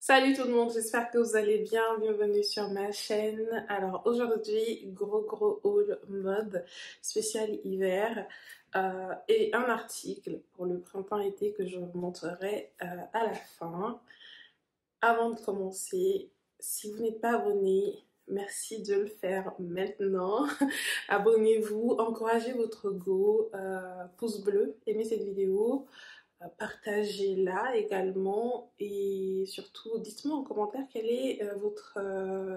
Salut tout le monde, j'espère que vous allez bien, bienvenue sur ma chaîne. Alors aujourd'hui, gros haul mode spécial hiver et un article pour le printemps-été que je vous montrerai à la fin. Avant de commencer, si vous n'êtes pas abonné, merci de le faire maintenant. Abonnez-vous, encouragez votre go, pouce bleu, aimez cette vidéo. Partagez-la également et surtout dites-moi en commentaire quel est votre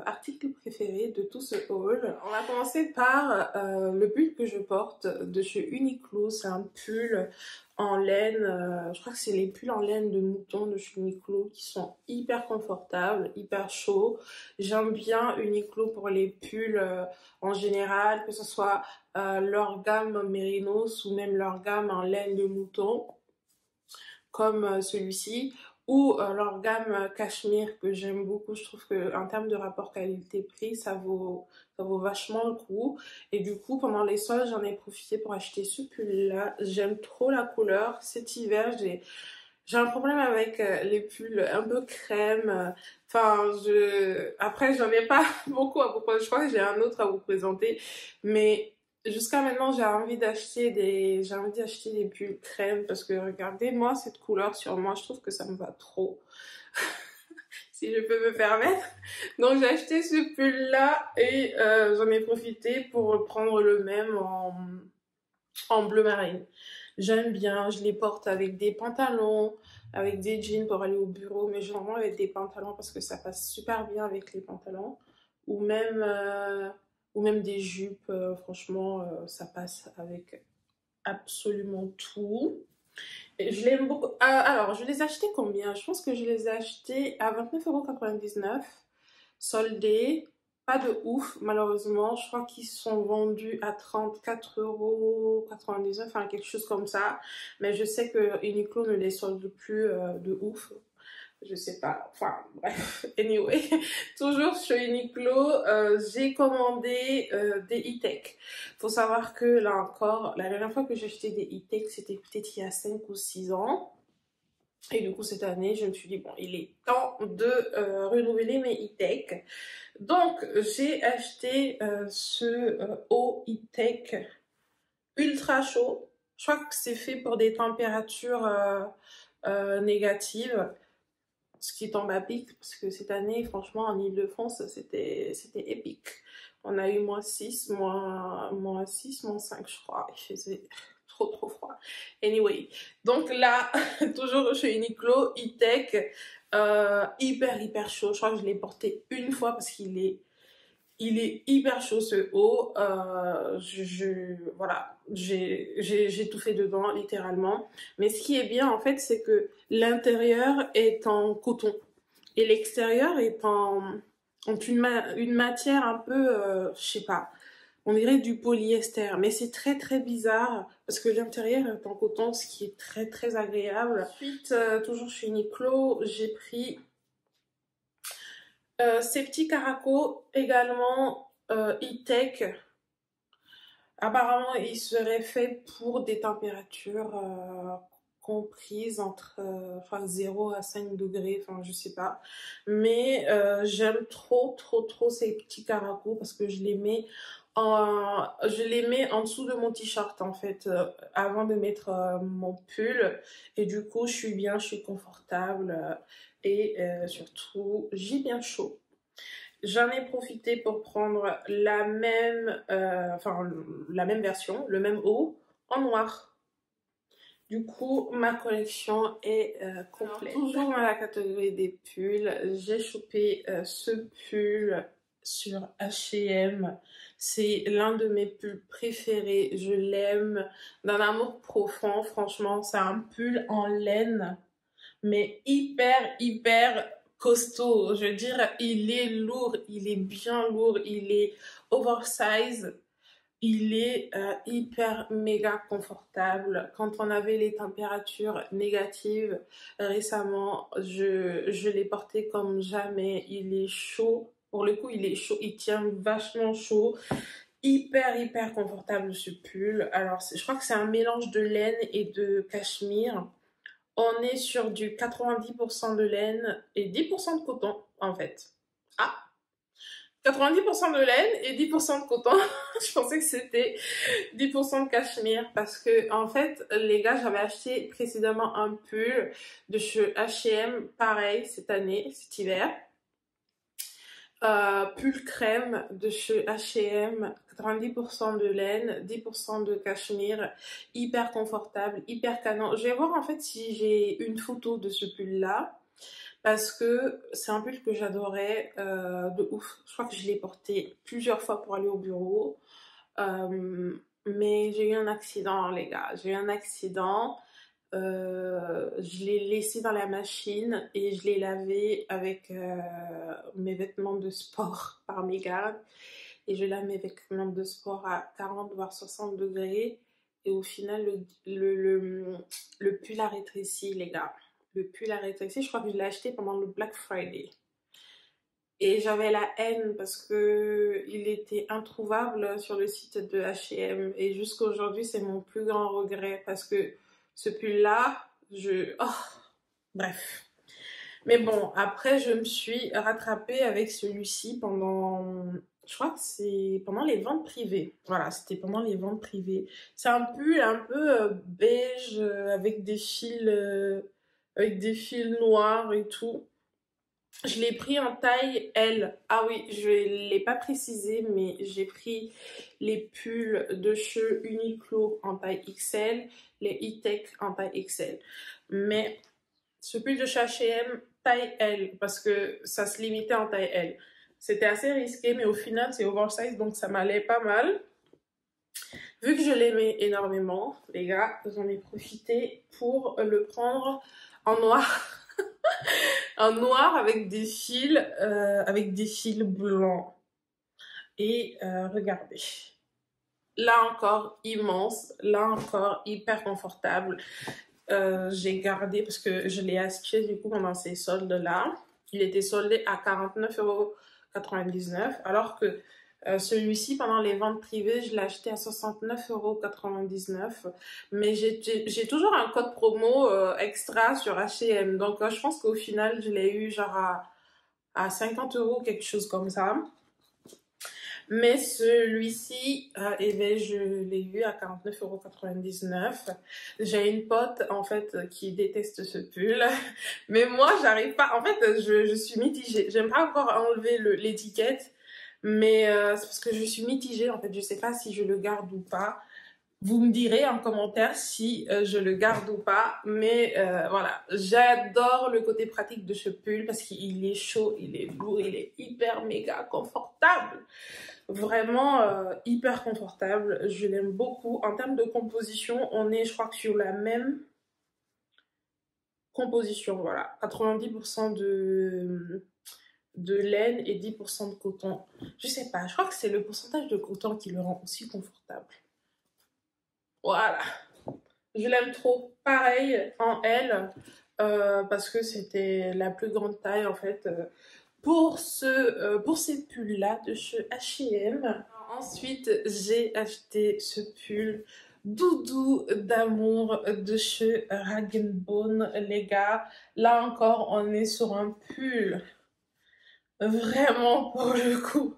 article préféré de tout ce haul. On va commencer par le pull que je porte de chez Uniqlo. C'est un pull en laine, je crois que c'est les pulls en laine de mouton de chez Uniqlo qui sont hyper confortables, hyper chauds. J'aime bien Uniqlo pour les pulls en général, que ce soit leur gamme Mérinos ou même leur gamme en laine de mouton comme celui-ci, ou leur gamme Cachemire que j'aime beaucoup. Je trouve qu'en termes de rapport qualité-prix, ça vaut vachement le coup. Et du coup, pendant les soldes, j'en ai profité pour acheter ce pull-là. J'aime trop la couleur. Cet hiver, j'ai un problème avec les pulls un peu crème. Enfin, après, j'en ai pas beaucoup à vous présenter. Je crois que j'ai un autre à vous présenter. Mais jusqu'à maintenant, j'ai envie d'acheter des pulls crème parce que regardez-moi cette couleur sur moi. Je trouve que ça me va trop. Si je peux me permettre. Donc, j'ai acheté ce pull-là et j'en ai profité pour prendre le même en bleu marine. J'aime bien, je les porte avec des pantalons, avec des jeans pour aller au bureau, mais généralement avec des pantalons parce que ça passe super bien avec les pantalons, ou même, euh, ou même des jupes, franchement, ça passe avec absolument tout. Et je l'aime beaucoup. Alors, je les ai achetés combien? Je pense que je les ai achetés à 29,99 € soldés. Pas de ouf, malheureusement. Je crois qu'ils sont vendus à 34,99 €, enfin quelque chose comme ça. Mais je sais que Uniqlo ne les solde plus de ouf. Je sais pas. Enfin, bref. Anyway, toujours chez Uniqlo, j'ai commandé des e-tech. Faut savoir que là encore, la dernière fois que j'ai acheté des e-tech, c'était peut-être il y a 5 ou 6 ans. Et du coup, cette année, je me suis dit, bon, il est temps de renouveler mes e-tech. Donc, j'ai acheté ce haut e-tech ultra chaud. Je crois que c'est fait pour des températures négatives, ce qui tombe à pic, parce que cette année, franchement, en Île-de-France, c'était épique. On a eu -6, -6, -5, je crois. Il faisait trop froid. Anyway, donc là, toujours chez Uniqlo, e-tech, hyper chaud. Je crois que je l'ai porté une fois parce il est hyper chaud ce haut. Voilà, j'ai tout fait dedans littéralement. Mais ce qui est bien en fait, c'est que l'intérieur est en coton et l'extérieur est une matière un peu, je sais pas, on dirait du polyester. Mais c'est très bizarre parce que l'intérieur est en coton, ce qui est très agréable. Ensuite, toujours chez Uniqlo, j'ai pris ces petits caracos également e-tech. Apparemment, ils seraient faits pour des températures comprises entre enfin, 0 à 5 degrés, enfin je sais pas. Mais j'aime trop ces petits caracos parce que je les mets en dessous de mon t-shirt en fait, avant de mettre mon pull. Et du coup, je suis confortable et surtout, j'ai bien chaud. J'en ai profité pour prendre la même version, le même haut, en noir. Du coup, ma collection est complète. Alors, toujours dans la catégorie des pulls, j'ai chopé ce pull sur H&M. C'est l'un de mes pulls préférés. Je l'aime d'un amour profond. Franchement, c'est un pull en laine, mais hyper costaud. Je veux dire, il est lourd, il est bien lourd, il est oversize. Il est hyper méga confortable. Quand on avait les températures négatives récemment, je l'ai porté comme jamais. Il est chaud. Pour le coup, il est chaud. Il tient vachement chaud. Hyper confortable ce pull. Alors, je crois que c'est un mélange de laine et de cachemire. On est sur du 90% de laine et 10% de coton, en fait. Ah, 90% de laine et 10% de coton. Je pensais que c'était 10% de cachemire parce que, en fait, les gars, j'avais acheté précédemment un pull de chez H&M, pareil, cette année, cet hiver. Pull crème de chez H&M, 90% de laine, 10% de cachemire, hyper confortable, hyper canon. Je vais voir en fait si j'ai une photo de ce pull-là, parce que c'est un pull que j'adorais de ouf. Je crois que je l'ai porté plusieurs fois pour aller au bureau. Mais j'ai eu un accident, les gars. J'ai eu un accident. Je l'ai laissé dans la machine et je l'ai lavé avec mes vêtements de sport par mégarde. Et je lave mes vêtements de sport à 40 voire 60 degrés. Et au final, le pull a rétréci, les gars. Le pull a rétréci. Je crois que je l'ai acheté pendant le Black Friday. Et j'avais la haine parce que il était introuvable sur le site de H&M. Et jusqu'à aujourd'hui, c'est mon plus grand regret parce que ce pull-là, oh, bref. Mais bon, après, je me suis rattrapée avec celui-ci pendant... Je crois que c'est pendant les ventes privées. Voilà, c'était pendant les ventes privées. C'est un pull un peu beige avec des fils noirs et tout. Je l'ai pris en taille L. Ah oui, je ne l'ai pas précisé, mais j'ai pris les pulls de chez Uniqlo en taille XL, les E-Tech en taille XL. Mais ce pull de chez H&M, taille L, parce que ça se limitait en taille L. C'était assez risqué, mais au final, c'est oversize, donc ça m'allait pas mal. Vu que je l'aimais énormément, les gars, j'en ai profité pour le prendre en noir. En noir avec des fils blancs. Et regardez. Là encore, immense. Là encore, hyper confortable. J'ai gardé parce que je l'ai acheté du coup pendant ces soldes-là. Il était soldé à 49,99 €. Alors que celui-ci, pendant les ventes privées, je l'ai acheté à 69,99 €. Mais j'ai toujours un code promo extra sur H&M. Donc, je pense qu'au final, je l'ai eu genre à 50 €, quelque chose comme ça. Mais celui-ci, eh ben, je l'ai eu à 49,99 €. J'ai une pote, en fait, qui déteste ce pull. Mais moi, j'arrive pas. En fait, je suis mitigée. J'aime pas encore enlever l'étiquette. Mais c'est parce que je suis mitigée. En fait, je sais pas si je le garde ou pas. Vous me direz en commentaire si je le garde ou pas. Mais voilà, j'adore le côté pratique de ce pull parce qu'il est chaud, il est lourd, il est hyper méga confortable. Vraiment hyper confortable, je l'aime beaucoup. En termes de composition, on est, je crois que sur la même composition, voilà. 90% de laine et 10% de coton. Je sais pas, je crois que c'est le pourcentage de coton qui le rend aussi confortable. Voilà, je l'aime trop. Pareil en L, parce que c'était la plus grande taille en fait. Pour ces pulls-là de chez H&M. Ensuite, j'ai acheté ce pull doudou d'amour de chez Rag & Bone, les gars. Là encore, on est sur un pull vraiment, pour le coup,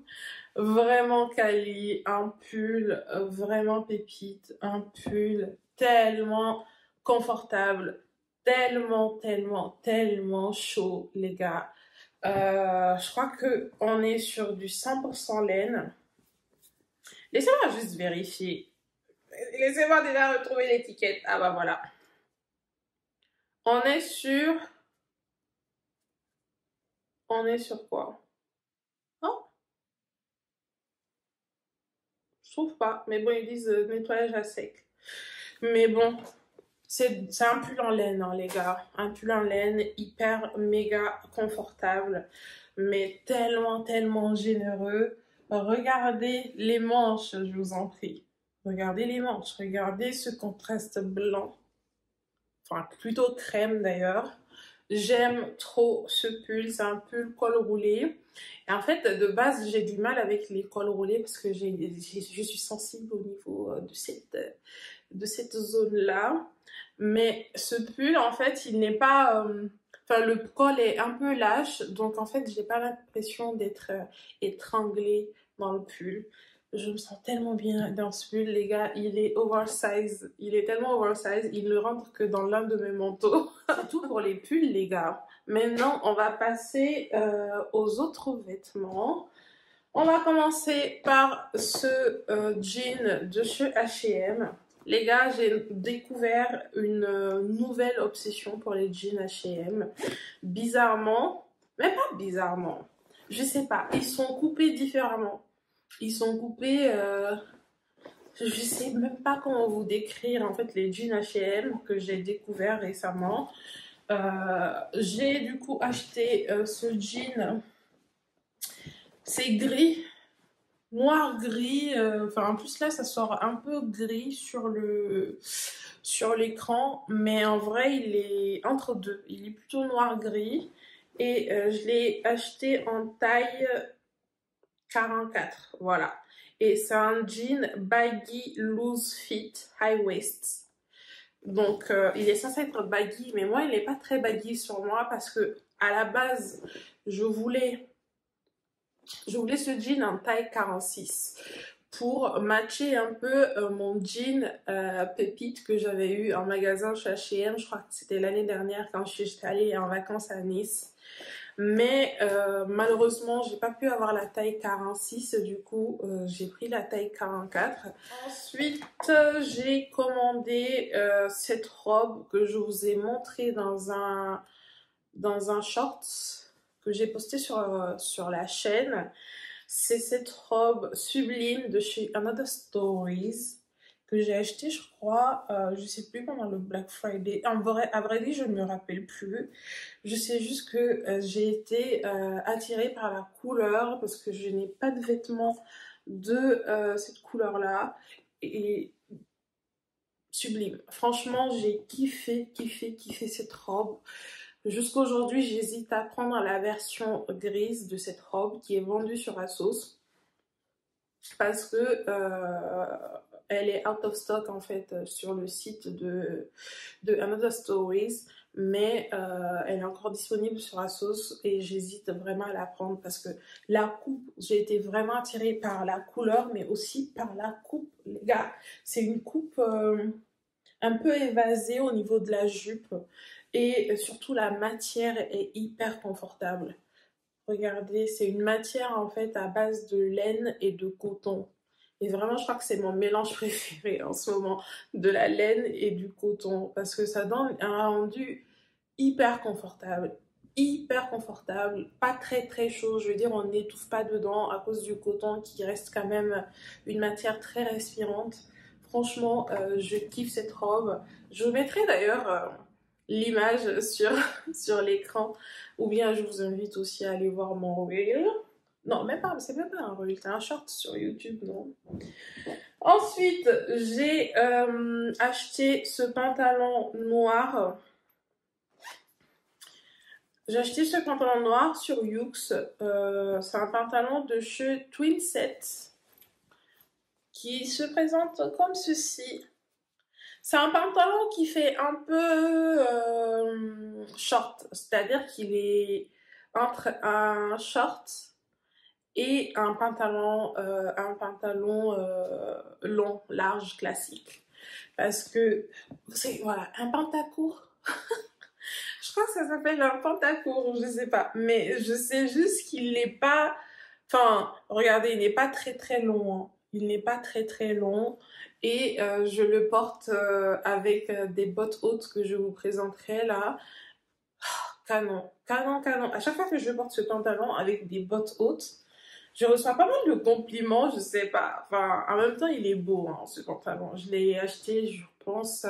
vraiment quali, un pull vraiment pépite, un pull tellement confortable, tellement, tellement, tellement chaud, les gars. Je crois que on est sur du 100% laine. Laissez-moi juste vérifier. Laissez-moi déjà retrouver l'étiquette. Ah bah voilà. On est sur... On est sur quoi? Oh, je trouve pas. Mais bon, ils disent nettoyage à sec. Mais bon, c'est un pull en laine, hein, les gars. Un pull en laine hyper méga confortable. Mais tellement, tellement généreux. Regardez les manches, je vous en prie. Regardez les manches. Regardez ce contraste blanc. Enfin, plutôt crème d'ailleurs. J'aime trop ce pull, c'est un pull col roulé. Et en fait, de base, j'ai du mal avec les cols roulés parce que je suis sensible au niveau de cette zone-là. Mais ce pull, en fait, il n'est pas... Enfin, le col est un peu lâche, donc en fait, j'ai pas l'impression d'être étranglée dans le pull. Je me sens tellement bien dans ce pull, les gars. Il est oversize. Il est tellement oversize. Il ne rentre que dans l'un de mes manteaux. C'est tout pour les pulls, les gars. Maintenant, on va passer aux autres vêtements. On va commencer par ce jean de chez H&M. Les gars, j'ai découvert une nouvelle obsession pour les jeans H&M. Bizarrement, mais pas bizarrement, je sais pas, ils sont coupés différemment. Ils sont coupés, je sais même pas comment vous décrire en fait les jeans H&M que j'ai découvert récemment. J'ai du coup acheté ce jean, c'est gris, noir gris, enfin en plus là ça sort un peu gris sur l'écran, mais en vrai il est entre deux, il est plutôt noir gris et je l'ai acheté en taille 44, voilà. Et c'est un jean baggy loose fit high waist. Donc il est censé être baggy, mais moi il n'est pas très baggy sur moi parce que à la base je voulais ce jean en taille 46 pour matcher un peu mon jean pépite que j'avais eu en magasin chez H&M. Je crois que c'était l'année dernière quand j'étais allée en vacances à Nice. Mais malheureusement, j'ai pas pu avoir la taille 46, du coup, j'ai pris la taille 44. Ensuite, j'ai commandé cette robe que je vous ai montrée dans un short que j'ai posté sur la chaîne. C'est cette robe sublime de chez Another Stories que j'ai acheté, je crois, je sais plus pendant le Black Friday. À vrai dire, je ne me rappelle plus. Je sais juste que j'ai été attirée par la couleur parce que je n'ai pas de vêtements de cette couleur-là. Et sublime. Franchement, j'ai kiffé cette robe. Jusqu'à aujourd'hui, j'hésite à prendre la version grise de cette robe qui est vendue sur ASOS parce que elle est out of stock en fait sur le site de Another Stories, mais elle est encore disponible sur ASOS et j'hésite vraiment à la prendre parce que la coupe, j'ai été vraiment attirée par la couleur mais aussi par la coupe, les gars. C'est une coupe un peu évasée au niveau de la jupe et surtout la matière est hyper confortable. Regardez, c'est une matière en fait à base de laine et de coton. Et vraiment, je crois que c'est mon mélange préféré en ce moment, de la laine et du coton, parce que ça donne un rendu hyper confortable, pas très très chaud, je veux dire, on n'étouffe pas dedans à cause du coton qui reste quand même une matière très respirante. Franchement, je kiffe cette robe. Je vous mettrai d'ailleurs l'image sur l'écran, ou bien je vous invite aussi à aller voir mon reel. Non, même pas, c'est même pas un reel, c'est un short sur YouTube, non. Ensuite, j'ai acheté ce pantalon noir. J'ai acheté ce pantalon noir sur Yoox. C'est un pantalon de chez Twinset qui se présente comme ceci. C'est un pantalon qui fait un peu short, c'est-à-dire qu'il est entre un short et un pantalon long, large, classique. Parce que c'est voilà, un pantacourt. Je crois que ça s'appelle un pantacourt, je sais pas. Mais je sais juste qu'il n'est pas... Enfin, regardez, il n'est pas très très long. Hein. Il n'est pas très très long. Et je le porte avec des bottes hautes que je vous présenterai là. Canon, canon, canon. À chaque fois que je porte ce pantalon avec des bottes hautes, je reçois pas mal de compliments, je sais pas. Enfin, en même temps, il est beau, hein, ce pantalon. Je l'ai acheté, je pense,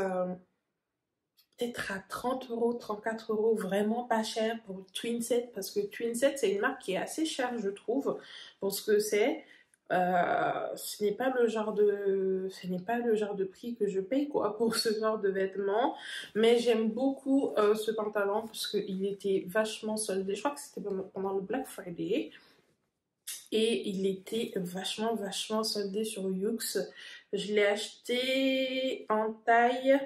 peut-être à 30 euros, 34 euros, vraiment pas cher pour Twinset, parce que Twinset, c'est une marque qui est assez chère, je trouve, pour ce que c'est. Ce n'est pas le genre de prix que je paye quoi pour ce genre de vêtements, mais j'aime beaucoup ce pantalon parce qu'il était vachement soldé. Je crois que c'était pendant le Black Friday et il était vachement soldé sur Yoox. Je l'ai acheté en taille.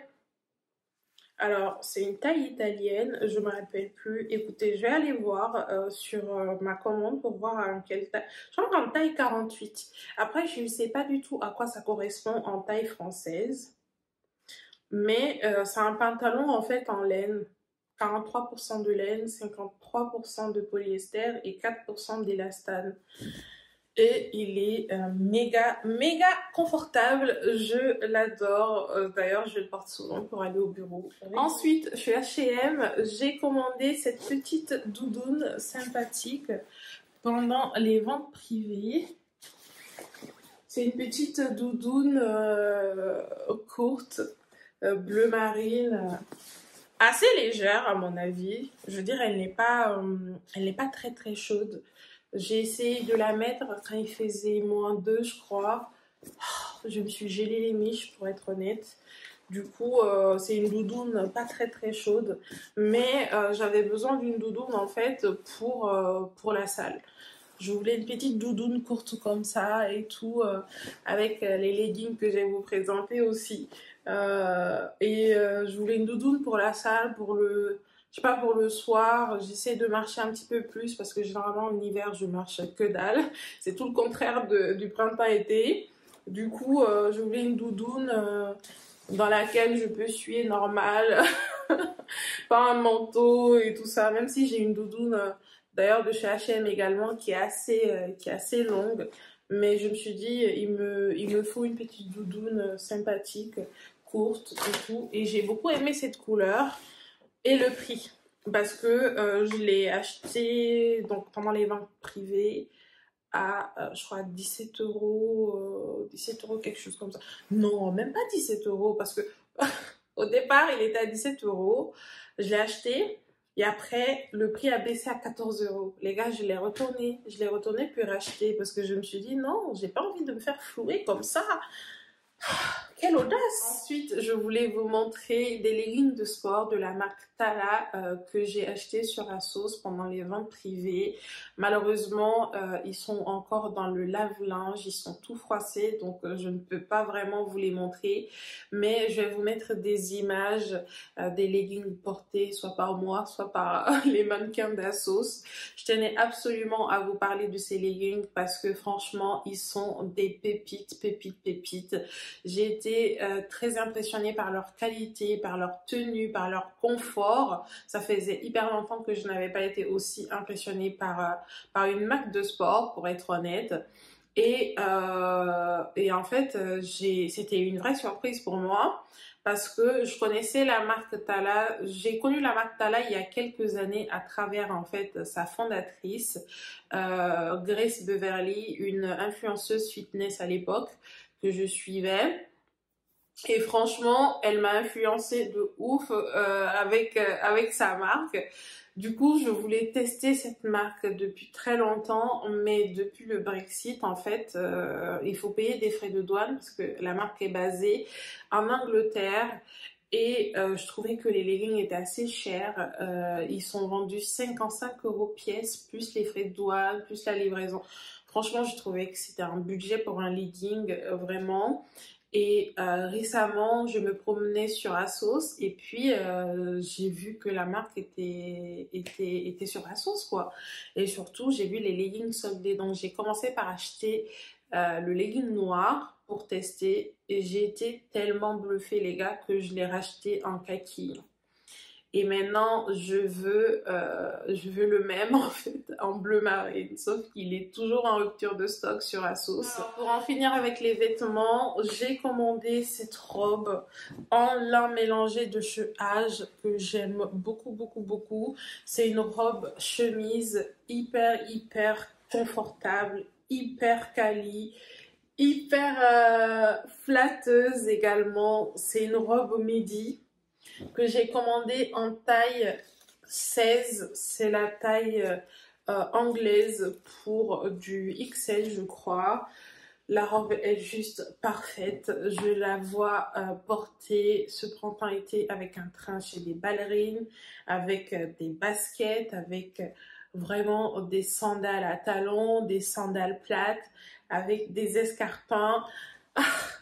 Alors, c'est une taille italienne, je me rappelle plus. Écoutez, je vais aller voir sur ma commande pour voir en quelle taille. Je crois qu'en taille 48. Après, je ne sais pas du tout à quoi ça correspond en taille française. Mais c'est un pantalon en fait en laine. 43% de laine, 53% de polyester et 4% d'élastane. Et il est méga confortable. Je l'adore. D'ailleurs, je le porte souvent pour aller au bureau. Ensuite, chez H&M, j'ai commandé cette petite doudoune sympathique pendant les ventes privées. C'est une petite doudoune courte, bleu marine, assez légère à mon avis. Je veux dire, elle n'est pas très chaude. J'ai essayé de la mettre quand il faisait -2, je crois. Je me suis gelé les miches pour être honnête. Du coup, c'est une doudoune pas très chaude. Mais j'avais besoin d'une doudoune en fait pour la salle. Je voulais une petite doudoune courte comme ça et tout, avec les leggings que je vais vous présenter aussi. Je voulais une doudoune pour la salle, je sais pas, pour le soir. J'essaie de marcher un petit peu plus parce que généralement en hiver je marche que dalle. C'est tout le contraire du printemps-été. Du coup, je voulais une doudoune dans laquelle je peux suer normal, pas un manteau et tout ça. Même si j'ai une doudoune d'ailleurs de chez H&M également qui est assez longue. Mais je me suis dit, il me faut une petite doudoune sympathique, courte et tout. Et j'ai beaucoup aimé cette couleur et le prix. Parce que je l'ai acheté donc, pendant les ventes privées à, je crois, 17 euros, 17 euros, quelque chose comme ça. Non, même pas 17 euros parce que au départ, il était à 17 euros. Je l'ai acheté. Et après, le prix a baissé à 14 euros. Les gars, je l'ai retourné. Je l'ai retourné puis racheté parce que je me suis dit non, j'ai pas envie de me faire flouer comme ça. Quelle audace! Ensuite, je voulais vous montrer des leggings de sport de la marque Tala que j'ai acheté sur ASOS pendant les ventes privées. Malheureusement, ils sont encore dans le lave-linge, ils sont tout froissés, donc je ne peux pas vraiment vous les montrer. Mais je vais vous mettre des images des leggings portés soit par moi, soit par les mannequins d'ASOS. Je tenais absolument à vous parler de ces leggings parce que franchement, ils sont des pépites. J'ai été très impressionnée par leur qualité, par leur tenue, par leur confort. Ça faisait hyper longtemps que je n'avais pas été aussi impressionnée par une marque de sport, pour être honnête. Et en fait, c'était une vraie surprise pour moi parce que je connaissais la marque Tala. J'ai connu la marque Tala il y a quelques années à travers en fait sa fondatrice, Grace Beverly, une influenceuse fitness à l'époque que je suivais. Et franchement, elle m'a influencée de ouf avec sa marque. Du coup, je voulais tester cette marque depuis très longtemps, mais depuis le Brexit, en fait, il faut payer des frais de douane parce que la marque est basée en Angleterre. Et je trouvais que les leggings étaient assez chers. Ils sont vendus 55 euros pièce, plus les frais de douane, plus la livraison. Franchement, je trouvais que c'était un budget pour un legging, vraiment. Et récemment, je me promenais sur ASOS et puis j'ai vu que la marque était sur ASOS, quoi. Et surtout, j'ai vu les leggings soldés. Donc, j'ai commencé par acheter le legging noir pour tester. Et j'ai été tellement bluffée, les gars, que je l'ai racheté en kaki. Et maintenant, je veux le même en fait, en bleu marine, sauf qu'il est toujours en rupture de stock sur ASOS. Alors, pour en finir avec les vêtements, j'ai commandé cette robe en lin mélangé de chez Age que j'aime beaucoup. C'est une robe chemise hyper confortable, hyper quali, hyper flatteuse également. C'est une robe midi que j'ai commandé en taille 16, c'est la taille anglaise pour du XL je crois. La robe est juste parfaite. Je la vois porter ce printemps-été avec un train chez des ballerines, avec des baskets, avec vraiment des sandales à talons, des sandales plates, avec des escarpins,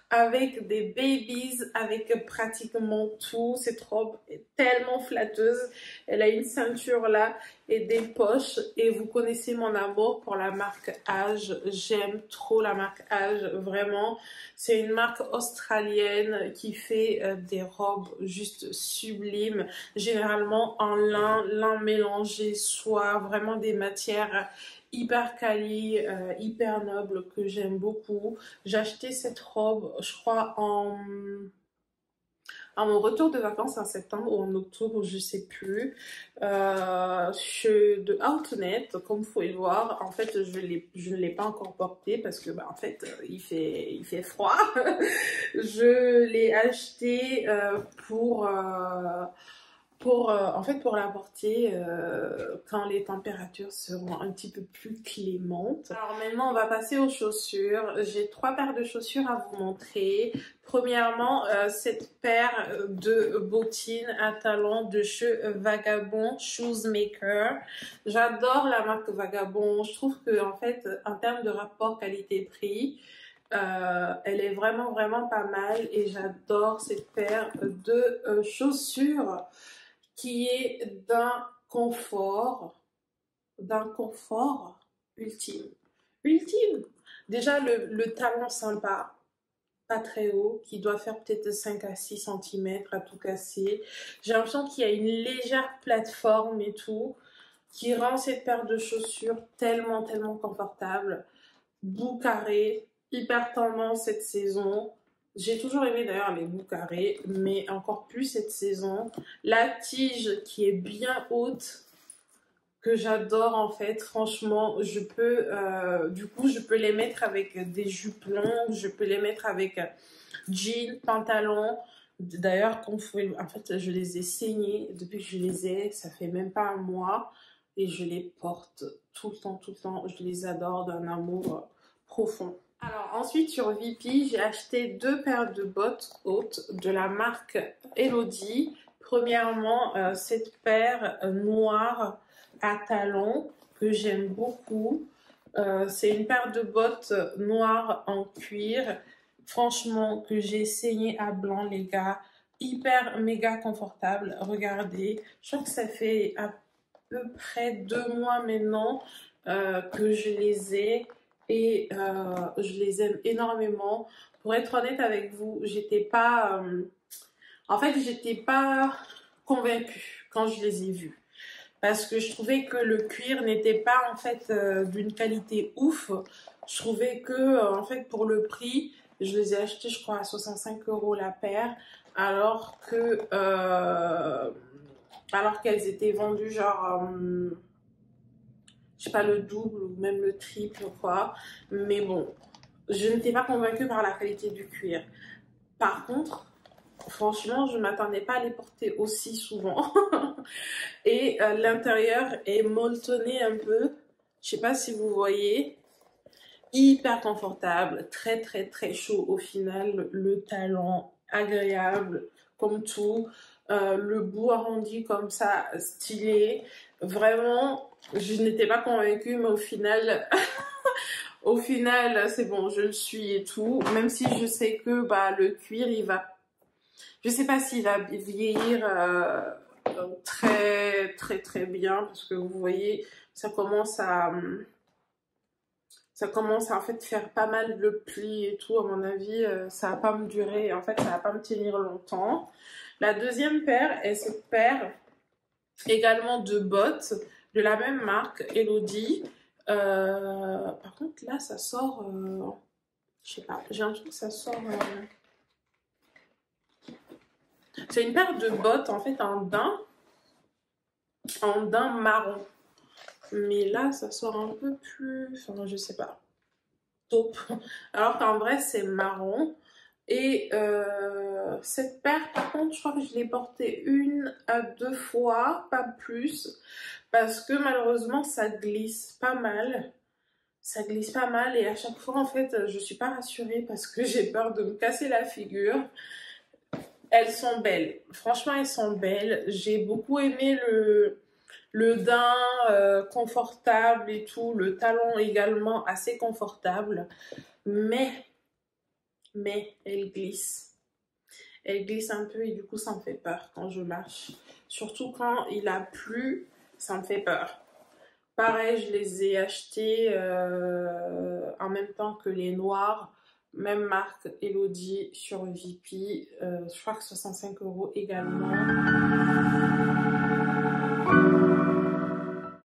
avec des babies, avec pratiquement tout. Cette robe est tellement flatteuse. Elle a une ceinture là et des poches. Et vous connaissez mon amour pour la marque Age. J'aime trop la marque Age, vraiment. C'est une marque australienne qui fait des robes juste sublimes. Généralement en lin mélangé, soie, vraiment des matières hyper quali, hyper noble que j'aime beaucoup. J'ai acheté cette robe, je crois, à mon retour de vacances en septembre ou en octobre, je sais plus, de Outnet, comme vous pouvez le voir. En fait, je ne l'ai pas encore porté parce que, bah, en fait, il fait froid. Je l'ai acheté en fait, pour la porter quand les températures seront un petit peu plus clémentes. Alors maintenant, on va passer aux chaussures. J'ai 3 paires de chaussures à vous montrer. Premièrement, cette paire de bottines à talons de chez Vagabond Shoesmaker. J'adore la marque Vagabond. Je trouve que, en fait, en termes de rapport qualité-prix, elle est vraiment pas mal et j'adore cette paire de chaussures qui est d'un confort ultime. Ultime. Déjà le talon sympa, pas très haut, qui doit faire peut-être 5 à 6 cm à tout casser. J'ai l'impression qu'il y a une légère plateforme et tout, qui rend cette paire de chaussures tellement confortable. Bout carré, hyper tendance cette saison. J'ai toujours aimé d'ailleurs les bouts carrés, mais encore plus cette saison. La tige qui est bien haute, que j'adore en fait. Franchement, du coup, je peux les mettre avec des jupes longues, je peux les mettre avec jeans, pantalons. D'ailleurs, en fait, je les ai saignés depuis que je les ai. Ça fait même pas un mois et je les porte tout le temps, tout le temps. Je les adore d'un amour profond. Alors ensuite sur Vipi, j'ai acheté 2 paires de bottes hautes de la marque Elodie. Premièrement, cette paire noire à talons que j'aime beaucoup. C'est une paire de bottes noires en cuir. Franchement, que j'ai essayé à blanc, les gars. Hyper méga confortable. Regardez, je crois que ça fait à peu près 2 mois maintenant que je les ai et je les aime énormément. Pour être honnête avec vous, en fait, j'étais pas convaincue quand je les ai vus. Parce que je trouvais que le cuir n'était pas en fait d'une qualité ouf. Je trouvais que en fait pour le prix, je les ai achetés je crois à 65 € la paire, alors que alors qu'elles étaient vendues genre je sais pas, le double ou même le triple quoi. Mais bon, je n'étais pas convaincue par la qualité du cuir. Par contre, franchement, je ne m'attendais pas à les porter aussi souvent. Et l'intérieur est molletonné un peu. Je sais pas si vous voyez. Hyper confortable, très chaud au final. Le talon agréable comme tout. Le bout arrondi comme ça, stylé. Vraiment, je n'étais pas convaincue, mais au final, c'est bon, je le suis et tout. Même si je sais que bah, le cuir, je sais pas s'il va vieillir très bien parce que vous voyez, ça commence à en fait faire pas mal de plis et tout. À mon avis, ça va pas me durer. En fait, ça va pas me tenir longtemps. La deuxième paire est cette paire également de bottes de la même marque, Elodie. Par contre, là, ça sort. Je sais pas. J'ai l'impression que ça sort. C'est une paire de bottes en fait en daim marron. Mais là, ça sort un peu plus. Enfin, je sais pas. Taupe. Alors qu'en vrai, c'est marron. Et cette paire, par contre, je crois que je l'ai portée 1 à 2 fois, pas plus. Parce que malheureusement, ça glisse pas mal. ça glisse pas mal et à chaque fois en fait je suis pas rassurée parce que j'ai peur de me casser la figure. Elles sont belles, franchement elles sont belles. J'ai beaucoup aimé le daim confortable et tout, le talon également assez confortable, mais elle glisse. Elle glisse un peu et du coup ça me fait peur quand je marche. Surtout quand il a plu, ça me fait peur. Pareil, je les ai achetés en même temps que les noirs, même marque Elodie sur Vipi, je crois que 65 € également.